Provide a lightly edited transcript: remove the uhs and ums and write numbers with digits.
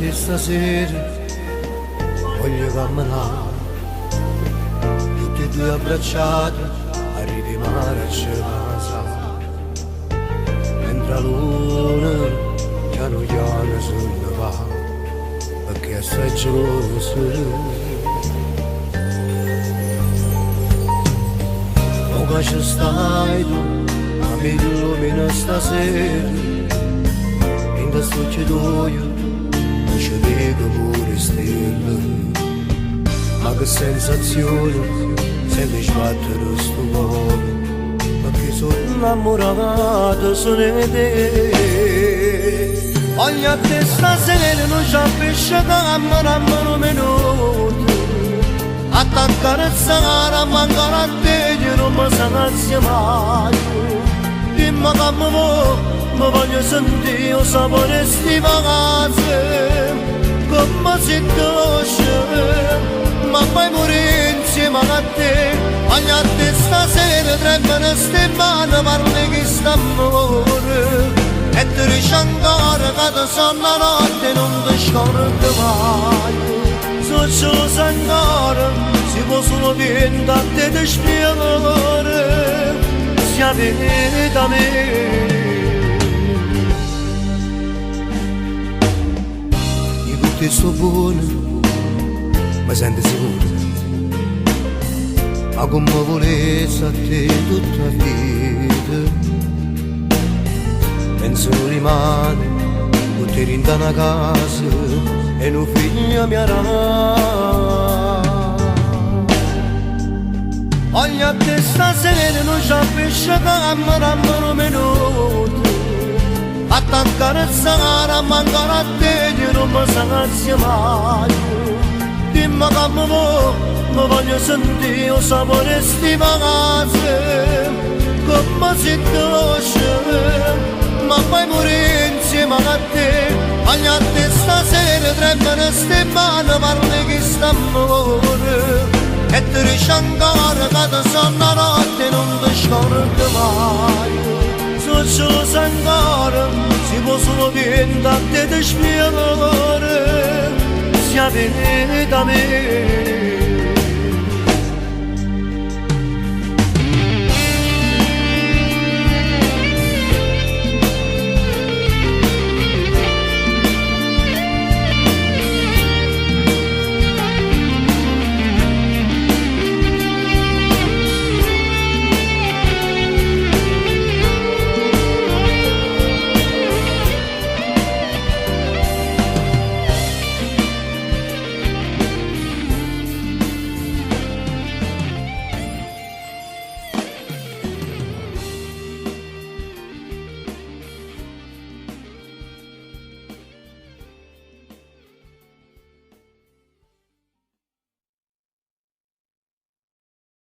te stasera, voglio camminare, tutti e due abbracciati, a ridimare a casa, mentre la luna piano piano se ne va, perché è assai geloso. Come ci stai tu, a me illumina stasera, in questo cietoio non ci vedo pure stelle, ma che sensazione senti sbattere sto cuore, perché sono innamorato, sono di te. Voglio a te stasera non c'è pesce cammino un minuto, a t'accarezzare, mancare a te che non mi sanazia mai. Dimmi che mi voglio sentire il sapore di vacanze, come si dolce, ma poi morire insieme a te. Voglio a te stasera, tremano ste mani, parli che sta amore, e ti dici ancora che ti sono la notte, non ti scordo mai. Se lo sa ancora, si può solo diventare di spiegare, sia venuta a me. Io con te sto buono, mi sento sicuro, ma come volessi a te tutta la vita. Penso rimane, con te rinda una casa, e un figlio mi avrà. Voglio a te stasera non c'è pesce cammino un minuto, a t'accarezzare, mancare a te che non mi sanazia mai. Dimmi che mi voglio sentire il sapore di vacanze, come si dolce, ma poi morire insieme a te. Voglio a te stasera, tremano ste mani, parli che sta amore, e ti dici ancora che ti sono la notte, non ti scordo mai. Se ce lo sa ancora, si può solo diventare di spiegare, sia venuta a me.